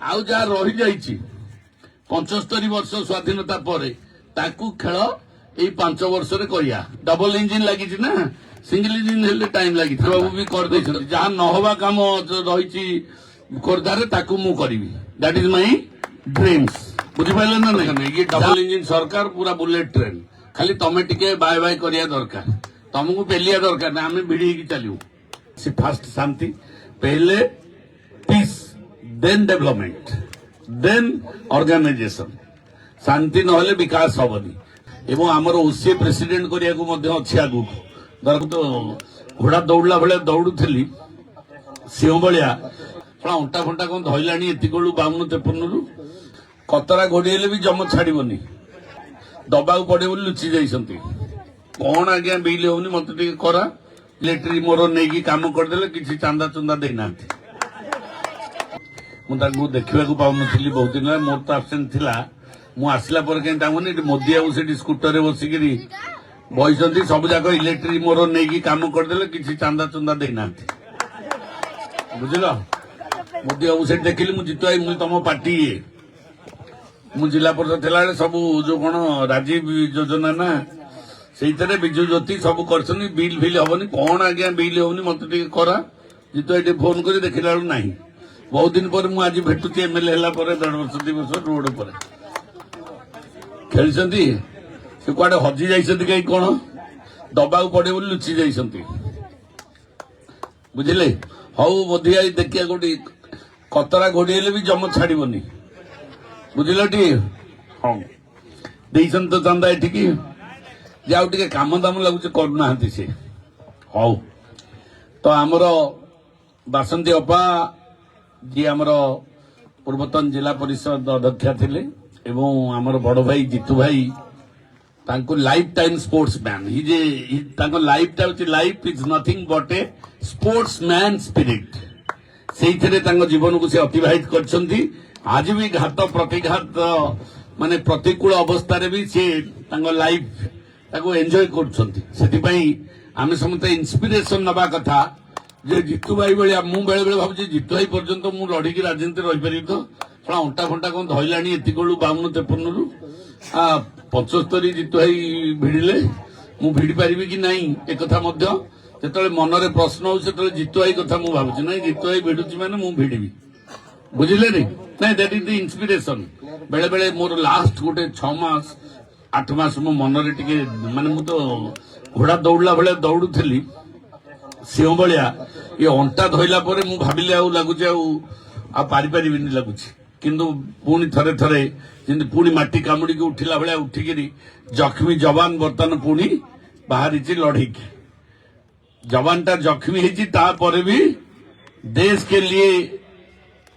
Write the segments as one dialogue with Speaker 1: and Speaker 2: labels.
Speaker 1: आउ जहाँ रही जाइछि 75 वर्ष स्वाधीनता परे ताकू खेल यही 5 वर्ष रे करिया डबल इंजिन लगी ना सिंगल इंजिन हेले टाइम लगी बाबू भी कर दे जहाँ न हवा काम रही खोर्धारे ताकू मु करिवि दैट इज माय ड्रीम्स बुझिपाइले ना नहीं ये डबल इंजिन सरकार पूरा बुलेट ट्रेन खाली तमे टिके बाय बाय करिया दरकार तुमको पेलिया दरकार ना आम भिड़ी चलू से फास्ट शांति पहले peace then development then organization शांति नहले विकास हबनी एवं आमर ओसीए प्रेसिडेंट करिया को मध्य अछि आगु दर तो घोड़ा दौड़ला बेले दौड़ुथली सिंह भलिया थोड़ा अंटा फंटा कोन धइलानी एतिकोलु 52-53 रु कतरा घोड़ीले भी जम छाड़ीबनी दबाउ पड़े बोली लुचि जाइसंती कौन आज्ञा बिल होनी मत टिके करा इलेक्ट्रिक मोर नहीं काम करदे किसी चांदा चुंदा देना मुझे देखा पाऊन बहुत दिन मोर तो आबसेंट थिला मु आसला पर कहीं मोदी आउ से स्कूटर बसिक बही सब जाक इलेक्ट्रिक मोर नहीं काम करदे किसी चांदा चुंदा देना बुझल मोदी बाबू से देखिली मुझे जितु आई मुझे तुम पार्टी मु जिला परिषद थिला सब जो कौन राजीव योजना ना से विजु ज्योति सब कर बिल फिल हबनी कौन आज्ञा बिल होनी मत करा जितु ये फोन कर देखला ना बहुत दिन पर मुझे आज भेटुची एमएलए है 1.5 वर्ष 2 वर्ष रोड पर खेल से कुआडे हजि जाइछन्ति कहीं कौन दबा पड़े बोली लुचि जाइछन्ति बुझिले हऊ बोधिया देखिया गोटे कतरा घोड़ीले भी जम छाड़ीबनी बुझिल टी हाँ देइछन तो चांदा एठिकी जाऊ टिके काम दाम लगुच करूना से हौ तो आमर बासंती अपा जी आमर पूर्वतन जिला परिषद अध्यक्षा थिले एवं आमर बड़ भाई जीतू भाई तांको लाइफ टाइम स्पोर्ट्स मैन ही जे तांको life time life is nothing but A sports man spirit से जीवन को से अतिवाहित करछन्ती आज भी घात प्रतिघात माने प्रतिकूल अवस्था भी से लाइफ ताको एंजॉय करछन्ती सेति आमे समते इंस्पिरेशन नबा कथा जे जीतू भाई भाया मु बेले बेले भाबुची जीतू भाई पर्यंत मु लड़की राजनीति रही पारि तो थोड़ा अंटा फंटा कौन धइलानी एतिकोलु 52-53 रु 75 जीतू भाई भिड़िले मु भिड़ी पारिबि कि नहीं एक कथा मध्य जेतले मनरे प्रश्न हो सेतले जीतू भाई कथा मु भाबुची नहीं जीतू भाई भिडुची माने मु भिड़िबि बुझिले नहीं दैट इज द इंस्पिरेशन बेले बेले मोर लास्ट गोटे 6 मास 8 मास मो मनरे टिके माने मु तो घोड़ा दौड़ला बेले दौड़ुथली सिंह भलिया ये अंटा धइला परे मु भाबिले आउ लागुची आ पारि पारिबिनी लागुची किंतु पुणी थरे थरे जिंदे पुणी माटी कामुड़ी के उठिला बेले उठिकी जख्मी जवान बर्तमान पुणी बाहरी लड़ई जवानटा जख्मी है तापर भी देश के लिए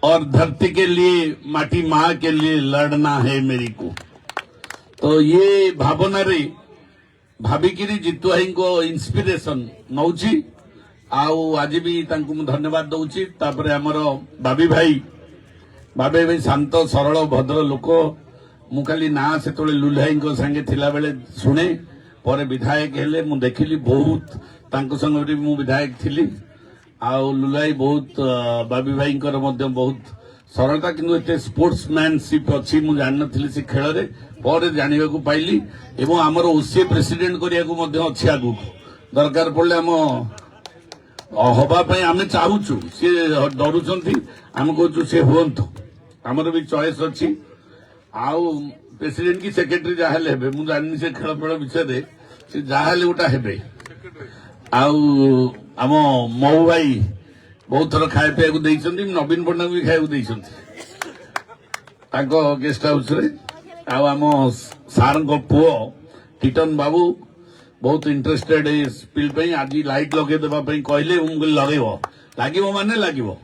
Speaker 1: और धरती के लिए माटी माँ के लिए लड़ना है मेरी को तो ये भावना रे भाविकी जीतू भाई को इंस्पिरेशन नौची आउ आज भी तांको मु धन्यवाद दउची तापरे हमर बाबी भाई शांत सरल भद्र लोक मु खाली ना से तोले लुल्हाई को संगे थिला बेले सुने पर विधायक हेले मु देखिली बहुत तांको संग भी मु विधायक थिली आउ लुल्हाई बहुत बाबी भाई कर मध्य बहुत सरलता किंतु एते स्पोर्ट्समैनशिप अच्छी मु जान नथिली से खेल रे पर जानिबा को पाइली एवं हमर ओसीए प्रेसिडेंट करिया को मध्य अछि आगु दरकार पड़ले हम हवाई आम चाहूचु सी डरुंट आम कहूँ सी हूँ आमर भी चॉइस अच्छी आउ प्रेसिडेंट की सेक्रेटरी जहाँ हे मुझे जानी से खेल पेल विषय से जहाँ गोटा हे आम मऊ भाई बहुत थर खाए पीया नवीन पट्टनायक भी खाया गेस्ट हाउस आम सार पुओ टीटन बाबू बहुत इंटरेस्टेड स्पिल आज लाइट लगे देवाई कहले लगे माने लगे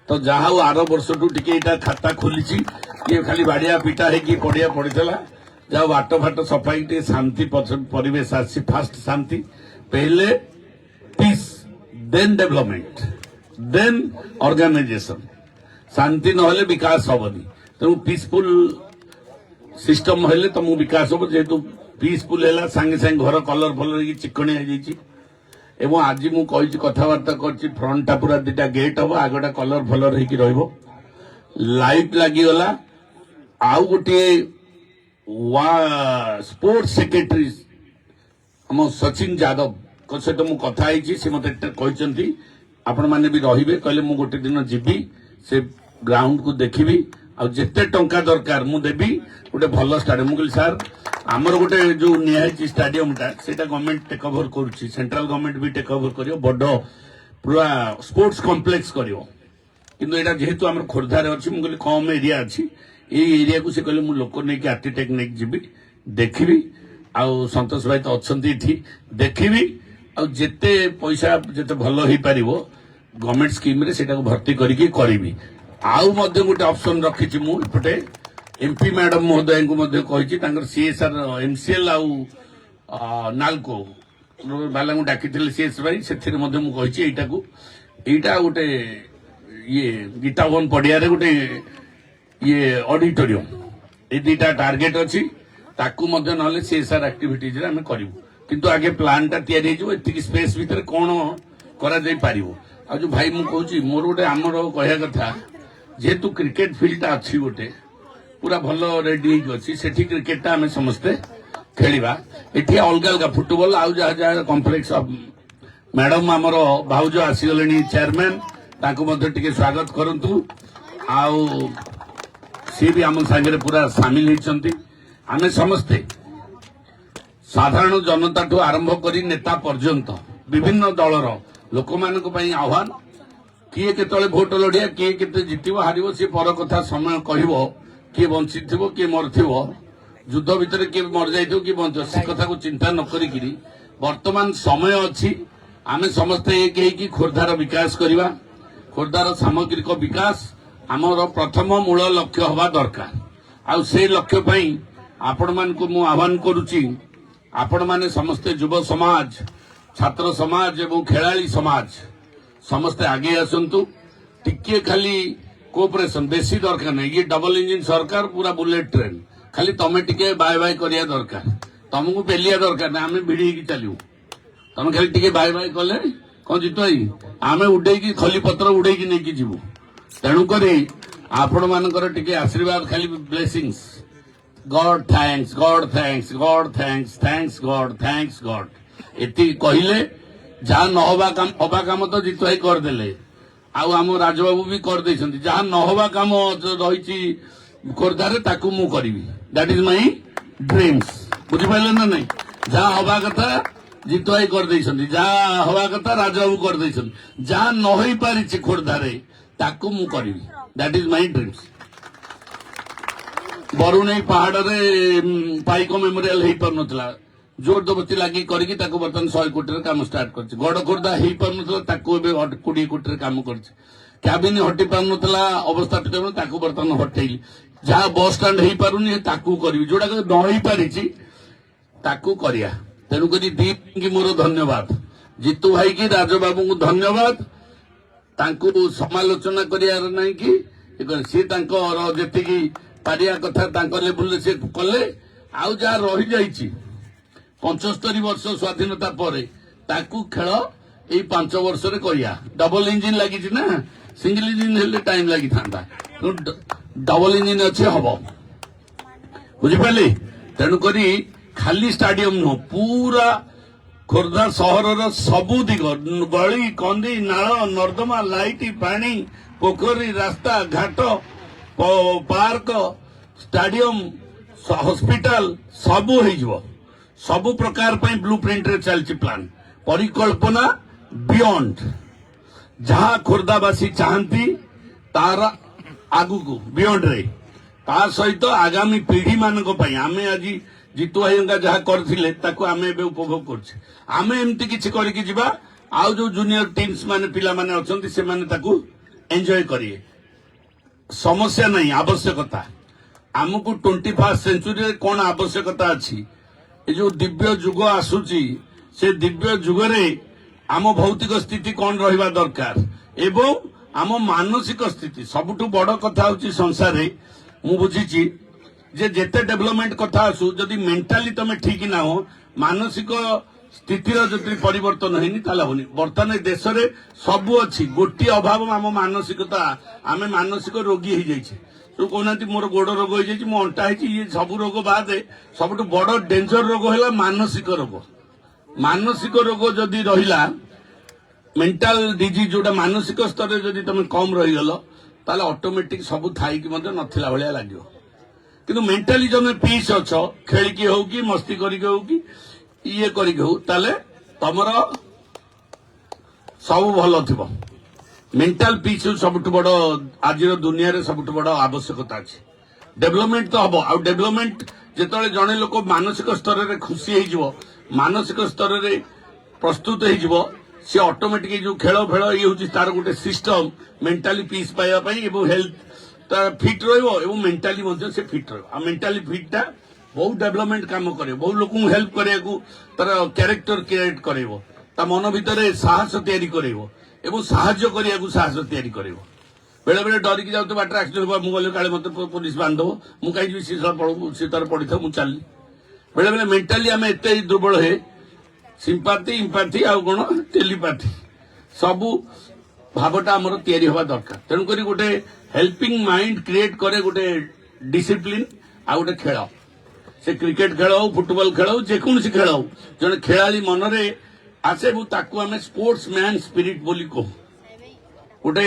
Speaker 1: तो जहाँ आर वर्ष टू टी खाता खोली ये खाली बाड़िया पिटा है पड़िया पड़ा जहाँ बाट फाट सफाई टे शांति परिवेश आसी फास्ट शांति पहले peace then development then organization शांति नहले विकास हबनी तेणु पीसफुल सिस्टम हेले तुम विकास हम जेहेतु पीसफुल है सांगे सांगे घर कलर फलर चिकणी हो आज मुझे कथबार्ता कर फ्रंटा पूरा 2टा गेट हम आगटा कलर फलर हो लाइट लगिगला आउ गोटे स्पोर्ट्स सेक्रेटरी हम सचिन यादव को सहित मु कथा से मत कहते आपण मैंने भी रहिबे कहले मु गोटे दिन जीवी से ग्राउंड को देखी आ जिते टंका दरकार मु देवी गोटे भल स्टाडियम मुझे सार आमर गोटे जो निहाई स्टाडियम टा सेटा गवर्नमेंट टेक ओवर करुच्ची सेंट्रल गवर्नमेंट भी टेक ओवर करियो बड़ पूरा स्पोर्ट्स कॉम्प्लेक्स करियो किंतु एटा जेहेतु आमर खोर्धारे अछि मु कहले कम एरिया अछि ए एरिया को से कहले मु लोक नै कि आर्किटेक्ट नै जीवी देखिबी आ संतोष भाई तो अछंती इठी देखिबी आ जेते पैसा जेते भलो ही पारिबो गवर्नमेंट स्कीम रे सेटा को भर्ती करिके करिबी आउ मध्ये गोटे ऑप्शन रखिछि मु एपटे एमपी मैडम महोदय को मध्ये कहिछि तांकर सीएसआर एमसीएल आउ नालको बाला को डाकिथिले सीएस भाई सेथिरे मध्ये मु कहिछि एटा गोटे ये गीता भवन पड़िया रे गोटे ये ऑडिटोरियम ए दुटा टार्गेट अछि ताकू मध्ये नले सीएसआर एक्टिविटीज रे हम करिवु किंतु आगे प्लान टा तयारी हेजो एतिक स्पेस भीतर कोन करा जाई पारिवो आ जो भाई मु कहूची मोर गोटे आमर कहया कथा जेहेतु क्रिकेट फील्ड अच्छी गोटे पूरा भल रेडी अच्छी सेठी क्रिकेट आम समस्ते खेलिबा एठी अलग अलग फुटबॉल आउ जहा जहा कॉम्प्लेक्स मैडम आमर भाउज आसीगले चेयरमैन ताको मध्ये टिके स्वागत करंतु आउ सी भी आम संगे पूरा सामिल होइचंती आमे समस्ते साधारण जनता ठू आरंभ करी नेता पर्यंत विभिन्न दलर लोक मानक पई आह्वान किए केतले भोट लड़िया किए केते जितिबो हारिबो से पर कथा समय कहबो किए बंचिथिबो किए मरथिबो युद्ध भितर किए मर जाइथिबो कि बंच से कथा को चिंता न करी किरी वर्तमान समय अछि आमे समस्ते एक हेकी खोर्धार विकास करिवा खोर्धार सामग्रिक विकास आमर प्रथम मूल लक्ष्य हवा दरकार आ से लक्ष्य पई आपण मान को मु आह्वान करूची आपण माने समस्ते युव समाज छात्र समाज एवं खेलाड़ी समाज समस्ते आगे आसंतु टिके खाली कोऑपरेशन बेसी दरकार नहीं ये डबल इंजिन सरकार पूरा बुलेट ट्रेन खाली तमे टिके बाय बाय करिया दरकार तुमको पेलिया दरकार ना आमे भिड़ी की चलियो तमे खाली टिके बाय बाय कले कोन जितोई आमे उडे की खली पत्र उडे की नहीं की जीवो तेणु करी आपण मानकर टिके आशीर्वाद खाली blessings God thanks God thanks God thanks thanks God thanks God एति कहिले जहाँ न हवा काम तो जितु भाई करदेले आम राजबाबू भी कर देछंती जहाँ न हवा काम रही खोर्धारे ताकू मु करिवि दैट इज माय ड्रीम्स बुझी पाइले ना नहीं जहाँ हवा कथा जितु भाई कर देछंती जहाँ हवा कथा राजबाबू कर देछंती जहाँ न होई पारिछि खोर्धारे ताकू मु करिवि that is my dreams Barunai पहाड़ रे पाइक मेमोरियल हेई पर नथला जोर दबती लगी करके बर्तमान 100 कोटी काम स्टार्ट कर गड़ खोर्धा हो पार ना 20 कोटी काम कर कैबिन हटि पार ना अवस्थापित बर्तमान हटेली जहाँ बस स्टाण्ड हो पारुनी करी जोड़ा न हो पारि तेणुक दी मोर धन्यवाद जितु भाई की राजबाबू को धन्यवाद समालोचना करार नहीं कि सी जी पारिया कथा लेवल से कले आउ जहाँ रही जाइए 75 वर्ष स्वाधीनता परे ताकू खेल यही 5 वर्ष रे करिया डबल इंजिन लगी ना सिंगल इंजिन हेले टाइम लगी था डबल इंजिन अच्छे हम बुझिपारे तेणुक खाली स्टाडियम नुह पूरा खोर्धा सहर सबु दिग गली कंदी नाल नर्दमा लाइट पानी पोखरी रास्ता घाट पार्क स्टाडियम हॉस्पिटल सबु हो सबु प्रकार ब्लू प्रिंट रे चलती प्लान परिकल्पना बियॉन्ड जहाँ खोर्धावासी चाहती तार आगु को बियॉन्ड रे ता सहित आगामी पीढ़ी मान आम आज जितु भाई जहाँ करथिले ताको आमे एबे उपभोग करछे आमे एमती किछि करिकि जिबा आउ जो जूनियर टीम्स माने पिला माने अछंती से माने ताको एंजॉय करिए समस्या नहीं आवश्यकता आमको 21st सेंचुरी रे कोन आवश्यकता अछि ये जो दिव्य जुग आसुची से दिव्य जुगरे आम भौतिक स्थिति कौन रहिबा दरकार एवं आम मानसिक स्थिति सबुठु बड़ कथा होची संसार रे मु बुझीची जे जेते डेवलपमेंट कथा आसु जदि मेंटाली तमे ठीक ना हो मानसिक स्थितिर जदि परिवर्तन होनी ताले होनी बर्तमान देश में सबू अच्छी गोटे अभाव आम मानसिकता आम मानसिक रोगी हो जाइए तो कहना मोर गोड़ रोग हो जाइए मो अंटा ये सब रोग बाद सब बड़ डेंजर रोग है मानसिक रोग जदि रहा मेंटल डिजीज जोटा मानसिक स्तर जदि तुम कम रहीगल ताले ऑटोमेटिक सब थाई नथिला भाया लगे किंतु मेंटाली जमे पीस अछ खेलिकी हो कि मस्ती करिके हो कि ये करिके हो ताले तमर सब भल थिबो मेंटल पीस सबुठ बड़ आज दुनिया रे सबुठ बड़ आवश्यकता अछि डेवलपमेंट तो हबो आ डेवलपमेंट जेतले जणे लोक मानसिक स्तर रे खुशी हे जिवो मानसिक स्तर रे प्रस्तुत हे जिवो से ऑटोमेटिक जो खेल फेल ये हूँ तार गोटे सिस्टम मेंटाली पीस पाइबा पई एवं हेल्थ फिट रहिबो मेंटाली से फिट रहिबो आ मेंटाली फिटा बहुत डेवलपमेंट काम करे बहुत लोक हेल्प करिया तार कैरेक्टर क्रिएट करेबो ता मन भितर साहस तैयारी करेबो एवं साहाय्य करिया साहस तैयारी करेबो बेले बेले डरिकी जाऊ बाटर एक्सीडेंट हुआ मुझे काले मत पुलिस बांधव मु कहीं सी पढ़ू सी तार पढ़ी था मुझे चलनी बेले बेले मेंटाली आम एत दुर्बल है सिंपाथी इम्पाथी आ कौन टेलीपाथी सबू भावटा आमर तैयारी हवा दरकार तेणुक गोटे हेल्पिंग माइंड क्रिएट करे गोटे डिसिप्लिन आ गोटे खेल से क्रिकेट खेल हो फुटबॉल खेल हो जेकोसी खेल हो जड़े खेलाड़ी मनरे आसे आम स्पोर्ट्स मैन स्पिरिट बोली कहू गोटे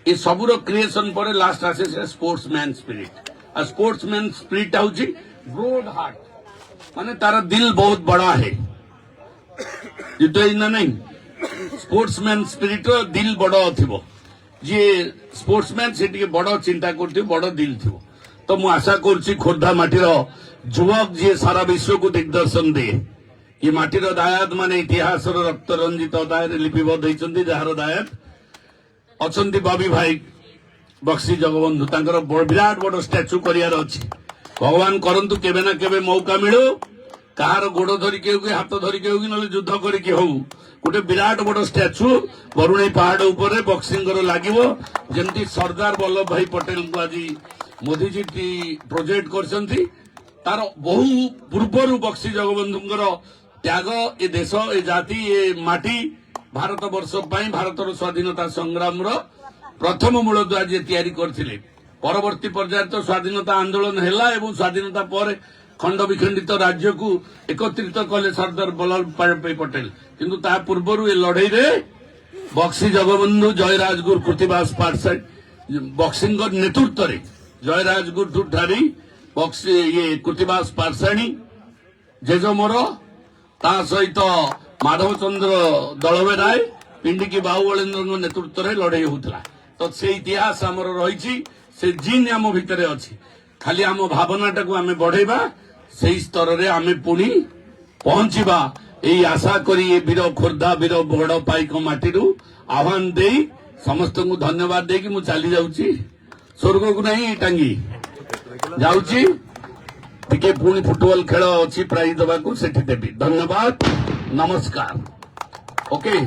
Speaker 1: ये सबूर क्रिएशन पर लास्ट आसे स्पोर्ट्स मैन स्पिरिट आ स्पोर्ट्स मैन स्पिरिट हूँ ब्रॉड हार्ट माने तार दिल बहुत बड़ा है ना नहीं स्पोर्ट्समैन स्पिरिट दिल बड़ थी जी स्पोर्ट्समैन से बड़ चिंता कर बड़ दिल थी तो मु आशा कर खोर्धा माटीर युवक जी सारा विश्व को दिग्दर्शन दे ये माटीर दायाद माने इतिहास रक्त रंजित अध्याय लिपिबद्ध होती जार दायाद अच्छा बबी भाई बक्सी जगबंधु तांकर विराट बड़ स्टाच्यू करार अच्छी भगवान करंतु केबे ना केबे मौका मिलू कहार गोड़ धरिके हो कि हाथ धरिके हो कि ना युद्ध करके हो गोटे विराट बड़ स्टाच्यू बरुणई पहाड़ उपर बक्सिंग लगे जमती सरदार वल्लभ भाई पटेल को आज मोदी जी प्रोजेक्ट कर तार बहु पूर्वर बक्सी जगबंधुंर त्याग ए देश ए जाति ए माटी भारत वर्ष भारतर स्वाधीनता संग्राम प्रथम मूलदुआ जी तैयारी करथिले परवर्ती पर्याय तो स्वाधीनता आंदोलन हैला एवं स्वाधीनता पर खंड विखंडित राज्य को एकत्रित कले सरदार वल्लभ भाई पटेल किंतु ता पूर्व ए लड़ई रे बक्सी जगबंधु जयराजगुरु कृतिवास पाठशाला बक्सिंग नेतृत्व रे जयराजगुरु ठारी बक्सी ये कृतिवास पाठशाणी जेज मोर ता सहित माधव चंद्र दलवे राय पिंडिकी बाहुबलेन्द्र नेतृत्व रे लड़ई होता तो से इतिहास आमर रही से जीन आम भितर अच्छी खाली आम भावनाटा को आम बढ़ेबा से स्तर रे आम पुणी पहुंचवा यही आशा करी ये वीर खोर्धा वीर बड़ पाइक माटी आह्वान दे समस्त को धन्यवाद दे कि मु चली जाऊची स्वर्ग को नहीं टांगी जाऊची टिके पुणी फुटबॉल खेल अच्छी प्राइज दबा को सेठी देबी धन्यवाद नमस्कार ओके